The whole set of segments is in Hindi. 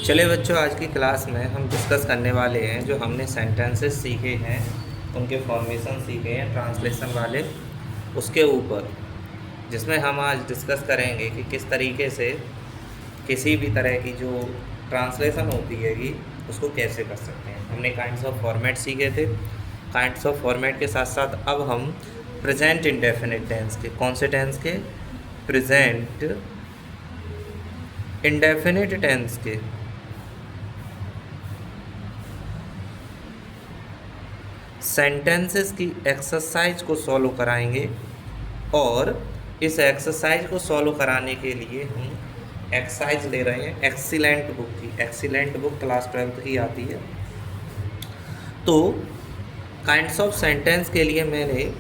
चलिए बच्चों, आज की क्लास में हम डिस्कस करने वाले हैं जो हमने सेंटेंसेस सीखे हैं, उनके फॉर्मेशन सीखे हैं ट्रांसलेशन वाले, उसके ऊपर, जिसमें हम आज डिस्कस करेंगे कि किस तरीके से किसी भी तरह की जो ट्रांसलेशन होती हैगी उसको कैसे कर सकते हैं। हमने काइंड्स ऑफ फॉर्मेट सीखे थे। काइंड्स ऑफ फॉर्मेट के साथ साथ अब हम प्रेजेंट इंडेफिनिट टेंस के, कौन से टेंस के? प्रेजेंट इंडेफिनिट टेंस के सेंटेंसेस की एक्सरसाइज को सॉल्व कराएंगे। और इस एक्सरसाइज को सॉल्व कराने के लिए हम एक्सरसाइज ले रहे हैं एक्सीलेंट बुक की। एक्सीलेंट बुक क्लास 12th की आती है। तो काइंड्स ऑफ सेंटेंस के लिए मैंने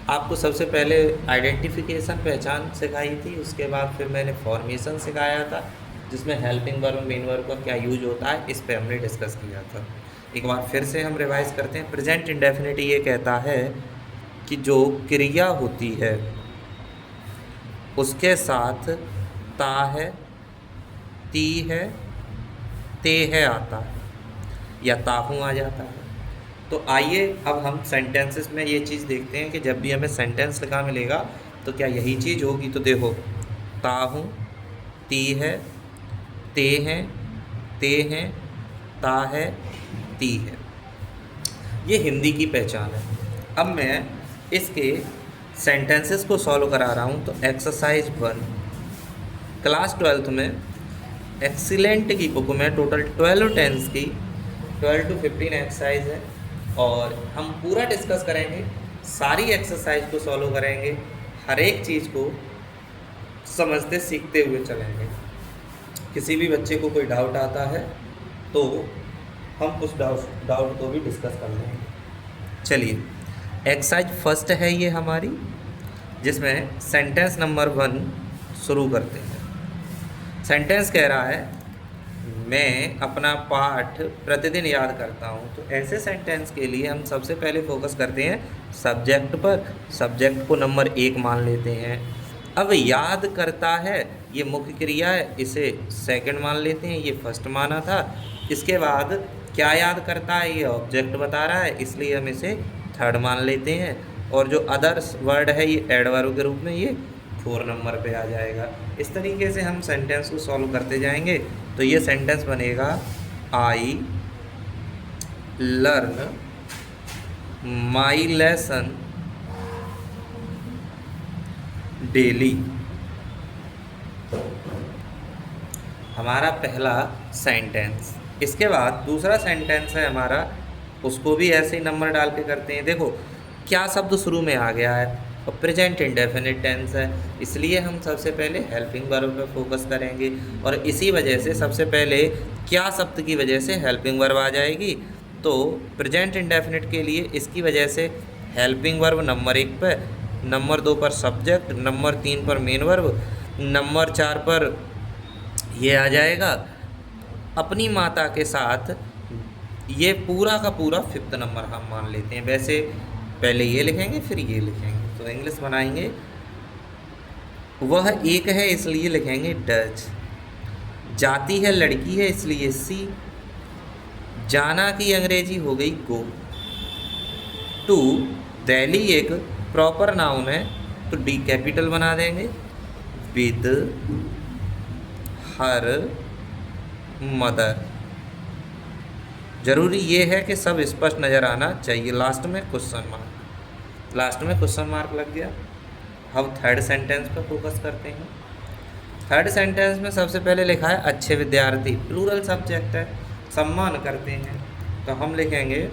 आपको सबसे पहले आइडेंटिफिकेशन, पहचान सिखाई थी। उसके बाद फिर मैंने फॉर्मेशन सिखाया था, जिसमें हेल्पिंग वर्ब, मेन वर्ब का क्या यूज होता है, इस पे हमने डिस्कस किया था। एक बार फिर से हम रिवाइज करते हैं। प्रेजेंट इंडेफिनिट ये कहता है कि जो क्रिया होती है उसके साथ ता है, ती है, ते है आता है या ताहू आ जाता है। तो आइए अब हम सेंटेंसेस में ये चीज़ देखते हैं कि जब भी हमें सेंटेंस लिखा मिलेगा तो क्या यही चीज़ होगी। तो देखो, ताहू, ती है, ते हैं, ते हैं, ता है, ती है। ये हिंदी की पहचान है। अब मैं इसके सेंटेंसेस को सॉल्व करा रहा हूँ। तो एक्सरसाइज 1 क्लास 12th में एक्सीलेंट की बुक में टोटल 12 टेंस की 12 to 15 एक्सरसाइज है, और हम पूरा डिस्कस करेंगे, सारी एक्सरसाइज को सॉल्व करेंगे, हर एक चीज़ को समझते सीखते हुए चलेंगे। किसी भी बच्चे को कोई डाउट आता है तो हम उस डाउट को भी डिस्कस कर लेंगे। चलिए, एक्सरसाइज फर्स्ट है ये हमारी, जिसमें सेंटेंस नंबर 1 शुरू करते हैं। सेंटेंस कह रहा है, मैं अपना पाठ प्रतिदिन याद करता हूँ। तो ऐसे सेंटेंस के लिए हम सबसे पहले फोकस करते हैं सब्जेक्ट पर। सब्जेक्ट को नंबर 1 मान लेते हैं। अब याद करता है, ये मुख्य क्रिया है, इसे सेकंड मान लेते हैं, ये फर्स्ट माना था। इसके बाद क्या याद करता है, ये ऑब्जेक्ट बता रहा है, इसलिए हम इसे थर्ड मान लेते हैं। और जो अदर्स वर्ड है ये एडवर्ब के रूप में ये 4 नंबर पे आ जाएगा। इस तरीके से हम सेंटेंस को सॉल्व करते जाएंगे। तो ये सेंटेंस बनेगा, I learn my lesson daily. हमारा पहला सेंटेंस। इसके बाद दूसरा सेंटेंस है हमारा, उसको भी ऐसे ही नंबर डाल के करते हैं। देखो क्या शब्द शुरू में आ गया है, और प्रेजेंट इंडेफिनिट टेंस है, इसलिए हम सबसे पहले हेल्पिंग वर्ब पे फोकस करेंगे। और इसी वजह से सबसे पहले क्या शब्द की वजह से हेल्पिंग वर्ब आ जाएगी। तो प्रेजेंट इंडेफिनिट के लिए इसकी वजह से हेल्पिंग वर्ब नंबर 1 पर, नंबर 2 पर सब्जेक्ट, नंबर 3 पर मेन वर्ब, नंबर 4 पर ये आ जाएगा अपनी माता के साथ। ये पूरा का पूरा 5th नंबर हम मान लेते हैं। वैसे पहले ये लिखेंगे फिर ये लिखेंगे। तो इंग्लिश बनाएंगे, वह एक है इसलिए लिखेंगे डच। जाती है लड़की है इसलिए सी। जाना की अंग्रेजी हो गई गो। टू दिल्ली एक प्रॉपर नाउन है, तो डी कैपिटल बना देंगे। With her mother. जरूरी ये है कि सब स्पष्ट नज़र आना चाहिए। लास्ट में क्वेश्चन मार्क, लास्ट में क्वेश्चन मार्क लग गया। हम थर्ड सेंटेंस पर फोकस करते हैं। थर्ड सेंटेंस में सबसे पहले लिखा है अच्छे विद्यार्थी, प्लूरल सब्जेक्ट है, सम्मान करते हैं। तो हम लिखेंगे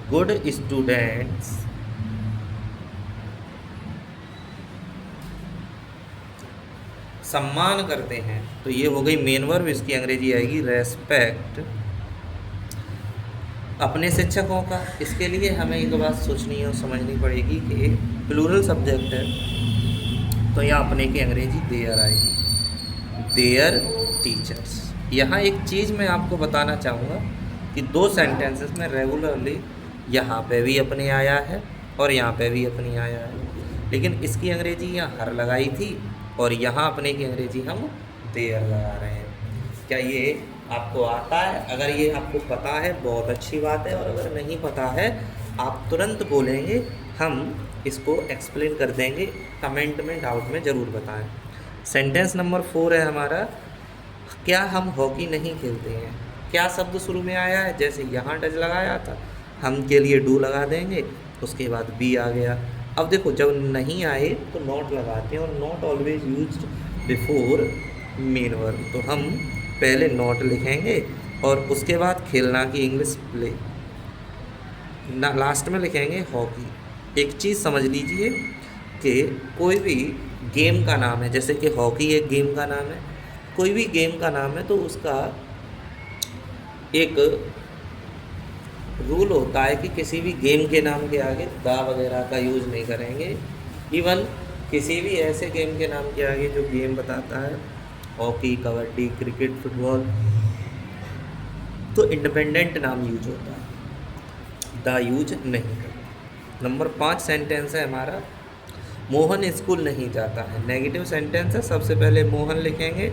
गुड स्टूडेंट्स सम्मान करते हैं। तो ये हो गई मेन वर्ब, इसकी अंग्रेजी आएगी रेस्पेक्ट अपने शिक्षकों का। इसके लिए हमें एक बात सोचनी और समझनी पड़ेगी कि एक प्लूरल सब्जेक्ट है, तो यहाँ अपने की अंग्रेजी देयर आएगी, देयर टीचर्स। यहाँ एक चीज़ मैं आपको बताना चाहूँगा कि 2 सेंटेंसेस में रेगुलरली यहाँ पे भी अपने आया है और यहाँ पे भी अपनी आया है, लेकिन इसकी अंग्रेजी यहाँ हर लगाई थी और यहाँ अपने की अंग्रेजी हम देयर लगा रहे हैं। क्या ये आपको आता है? अगर ये आपको पता है बहुत अच्छी बात है, और अगर नहीं पता है आप तुरंत बोलेंगे, हम इसको एक्सप्लेन कर देंगे। कमेंट में डाउट में ज़रूर बताएं। सेंटेंस नंबर 4 है हमारा, क्या हम हॉकी नहीं खेलते हैं? क्या शब्द शुरू में आया है? जैसे यहाँ डज लगाया था, हम के लिए डू लगा देंगे, उसके बाद बी आ गया। अब देखो जब नहीं आए तो नॉट लगाते हैं, और not always used before main verb. तो हम पहले नॉट लिखेंगे और उसके बाद खेलना की इंग्लिश प्ले, ना लास्ट में लिखेंगे हॉकी। एक चीज़ समझ लीजिए कि कोई भी गेम का नाम है, जैसे कि हॉकी एक गेम का नाम है, कोई भी गेम का नाम है तो उसका एक रूल होता है कि किसी भी गेम के नाम के आगे दा वगैरह का यूज़ नहीं करेंगे। इवन किसी भी ऐसे गेम के नाम के आगे जो गेम बताता है, हॉकी, कबड्डी, क्रिकेट, फुटबॉल, तो इंडिपेंडेंट नाम यूज होता है, दा यूज नहीं करता। नंबर 5 सेंटेंस है हमारा, मोहन स्कूल नहीं जाता है। नेगेटिव सेंटेंस है, सबसे पहले मोहन लिखेंगे,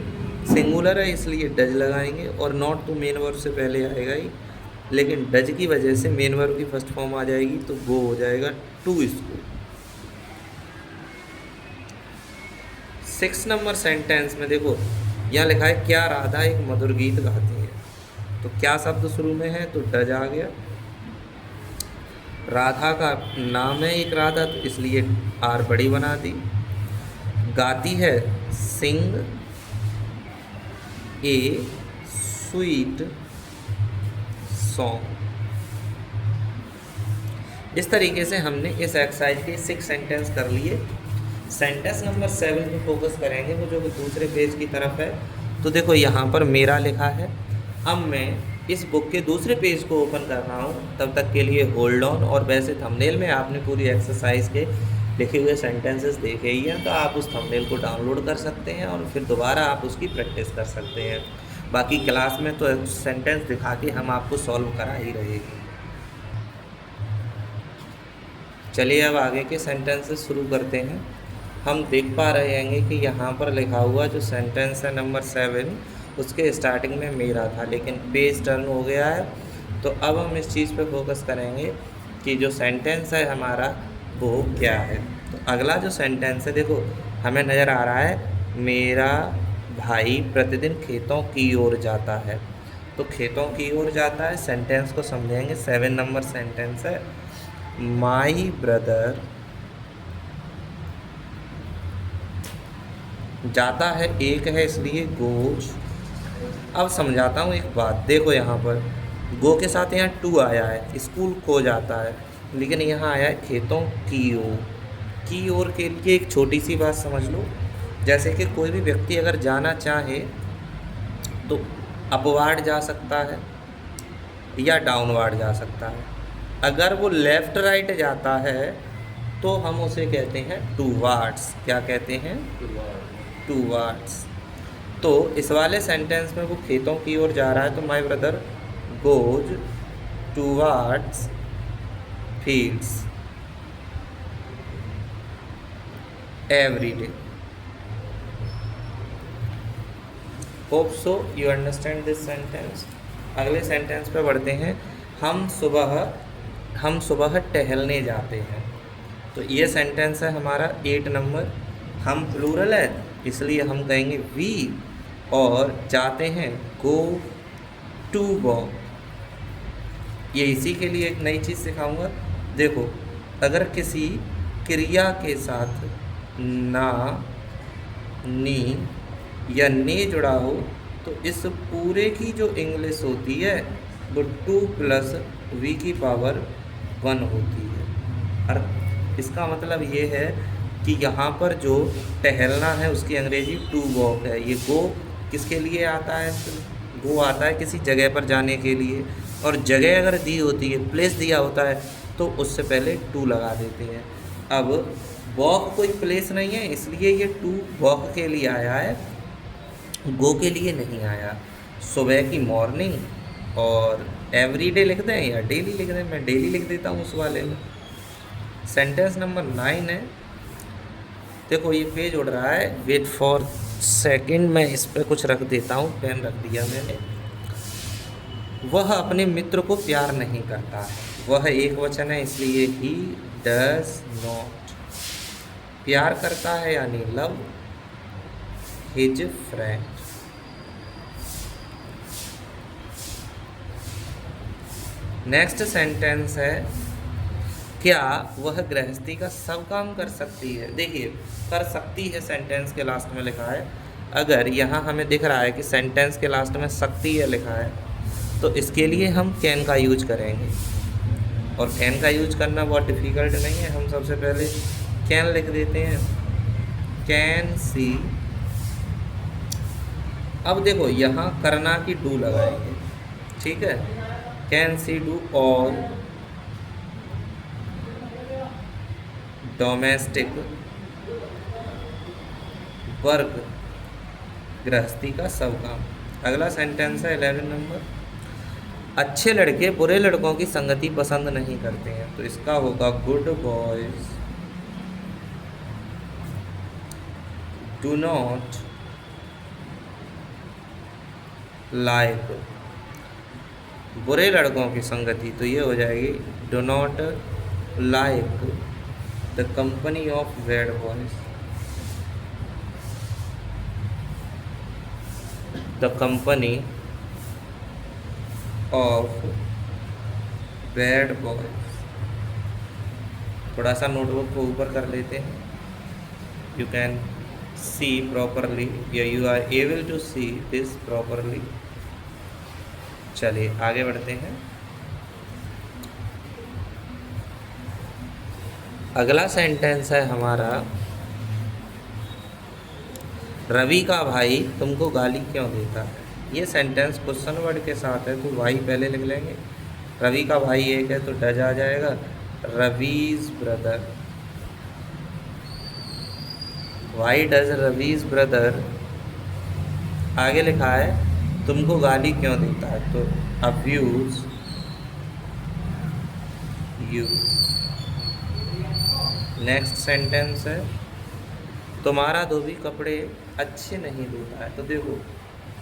सिंगुलर है इसलिए डज लगाएंगे, और नॉट तो मेन वर्ब से पहले आएगा ही, लेकिन डज की वजह से मेन वर्ब की फर्स्ट फॉर्म आ जाएगी, तो वो हो जाएगा टू स्कूल। 6 नंबर सेंटेंस में देखो यहाँ लिखा है, क्या राधा एक मधुर गीत गाती है? तो क्या शब्द शुरू में है? तो डज आ गया। राधा का नाम है एक राधा, तो इसलिए आर बड़ी बना दी। गाती है, सिंग ए स्वीट सॉन्ग। इस तरीके से हमने इस एक्सरसाइज के 6 सेंटेंस कर लिए। सेंटेंस नंबर 7 पे फोकस करेंगे, वो जो कि दूसरे पेज की तरफ है। तो देखो यहाँ पर मेरा लिखा है। अब मैं इस बुक के दूसरे पेज को ओपन कर रहा हूँ, तब तक के लिए होल्ड ऑन। और वैसे थंबनेल में आपने पूरी एक्सरसाइज के लिखे हुए सेंटेंसेस देखे ही हैं, तो आप उस थंबनेल को डाउनलोड कर सकते हैं और फिर दोबारा आप उसकी प्रैक्टिस कर सकते हैं। बाकी क्लास में तो सेंटेंस दिखा के हम आपको सॉल्व करा ही रहेंगे। चलिए अब आगे के सेंटेंसेस शुरू करते हैं। हम देख पा रहे हैं कि यहाँ पर लिखा हुआ जो सेंटेंस है नंबर 7, उसके स्टार्टिंग में मेरा था, लेकिन पेज टर्न हो गया है। तो अब हम इस चीज़ पे फोकस करेंगे कि जो सेंटेंस है हमारा वो क्या है। तो अगला जो सेंटेंस है, देखो हमें नज़र आ रहा है, मेरा भाई प्रतिदिन खेतों की ओर जाता है। तो खेतों की ओर जाता है, सेंटेंस को समझेंगे। 7 नंबर सेंटेंस है, माई ब्रदर जाता है, एक है इसलिए गोज। अब समझाता हूँ एक बात, देखो यहाँ पर गो के साथ यहाँ टू आया है, स्कूल को जाता है, लेकिन यहाँ आया है खेतों की ओर। की ओर के लिए एक छोटी सी बात समझ लो, जैसे कि कोई भी व्यक्ति अगर जाना चाहे तो अपवार्ड जा सकता है या डाउनवार्ड जा सकता है। अगर वो लेफ़्ट राइट जाता है तो हम उसे कहते हैं टूवार्ड्स। क्या कहते हैं? टूवार्ड्स। तो इस वाले सेंटेंस में वो खेतों की ओर जा रहा है, तो my brother goes towards fields every day. Hope so you understand this sentence. अगले सेंटेंस पे बढ़ते हैं, हम सुबह टहलने जाते हैं। तो ये सेंटेंस है हमारा 8 नंबर। हम प्लूरल है इसलिए हम कहेंगे वी, और जाते हैं गो टू वॉक। ये इसी के लिए एक नई चीज़ सिखाऊंगा। देखो अगर किसी क्रिया के साथ ना, नी या ने जुड़ा हो तो इस पूरे की जो इंग्लिश होती है वो 2 + वी की पावर 1 होती है। और इसका मतलब ये है कि यहाँ पर जो टहलना है उसकी अंग्रेजी टू वॉक है। ये गो किसके लिए आता है? गो आता है किसी जगह पर जाने के लिए, और जगह अगर दी होती है, प्लेस दिया होता है, तो उससे पहले टू लगा देते हैं। अब वॉक कोई प्लेस नहीं है, इसलिए ये टू वॉक के लिए आया है, गो के लिए नहीं आया। सुबह की मॉर्निंग और एवरीडे लिख दें या डेली लिख दें, मैं डेली लिख देता हूँ उस वाले में। सेंटेंस नंबर 9 है, देखो ये पेज उड़ रहा है, वेट फॉर सेकंड मैं इस पे कुछ रख देता हूँ, पेन रख दिया मैंने। वह अपने मित्र को प्यार नहीं करता है। वह एक वचन है इसलिए ही डज नॉट। प्यार करता है यानी love his friend. Next sentence है, क्या वह गृहस्थी का सब काम कर सकती है। देखिए कर सकती है सेंटेंस के लास्ट में लिखा है। अगर यहाँ हमें दिख रहा है कि सेंटेंस के लास्ट में सकती है लिखा है, तो इसके लिए हम कैन का यूज करेंगे। और कैन का यूज करना बहुत डिफ़िकल्ट नहीं है। हम सबसे पहले कैन लिख देते हैं, कैन सी। अब देखो यहाँ करना की डू लगाएंगे, ठीक है। Can see do all domestic work, गृहस्थी का सब काम। अगला सेंटेंस है 11 नंबर, अच्छे लड़के बुरे लड़कों की संगति पसंद नहीं करते हैं। तो इसका होगा good boys do not like, बुरे लड़कों की संगति, तो ये हो जाएगी do not like the company of bad boys, the company of bad boys. थोड़ा सा नोटबुक को ऊपर कर लेते हैं, यू कैन सी प्रॉपरली या you are able to see this properly. चलिए आगे बढ़ते हैं। अगला सेंटेंस है हमारा, रवि का भाई तुमको गाली क्यों देता है। ये सेंटेंस क्वेश्चन वर्ड के साथ है, तो भाई पहले लिख लेंगे। रवि का भाई एक है तो डज आ जाएगा, Ravi's brother. Why does Ravi's brother. आगे लिखा है तुमको गाली क्यों देता है, तो अब्यूज यू। नेक्स्ट सेंटेंस है, तुम्हारा धोबी कपड़े अच्छे नहीं धोता है। तो देखो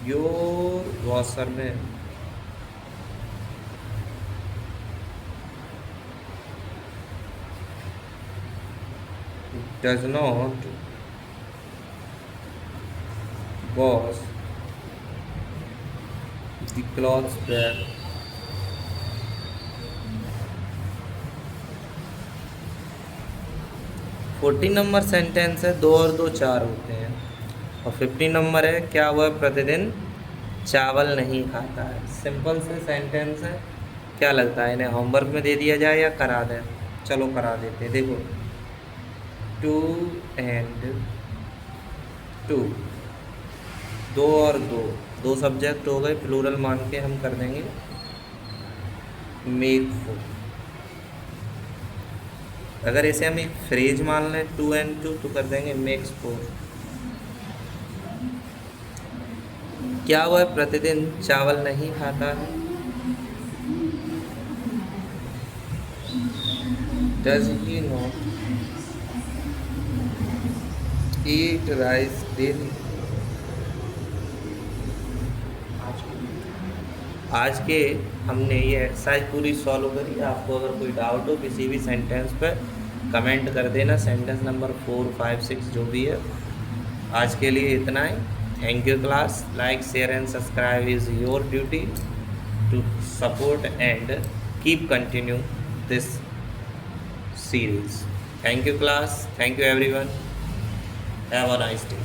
your washerman does not wash the clothes well. Forty number sentence है, 2 और 2 4 होते हैं। और 50 नंबर है, क्या वह प्रतिदिन चावल नहीं खाता है। सिंपल से सेंटेंस है, क्या लगता है इन्हें होमवर्क में दे दिया जाए या करा दें। चलो करा देते हैं। देखो 2 and 2, 2 और 2 सब्जेक्ट हो गए, प्लूरल मान के हम कर देंगे मेक फूड। अगर इसे हम एक फ्रेज मान लें 2 and 2, तो कर देंगे मेक्स 4। क्या वह प्रतिदिन चावल नहीं खाता है, does he not eat rice daily. आज के हमने ये एक्सरसाइज पूरी सॉल्व करी। आपको अगर कोई डाउट हो किसी भी सेंटेंस पर कमेंट कर देना, सेंटेंस नंबर 4, 5, 6 जो भी है। आज के लिए इतना ही। Thank you class. Like share and subscribe is your duty to support and keep continue this series. Thank you class, thank you everyone, have a nice day.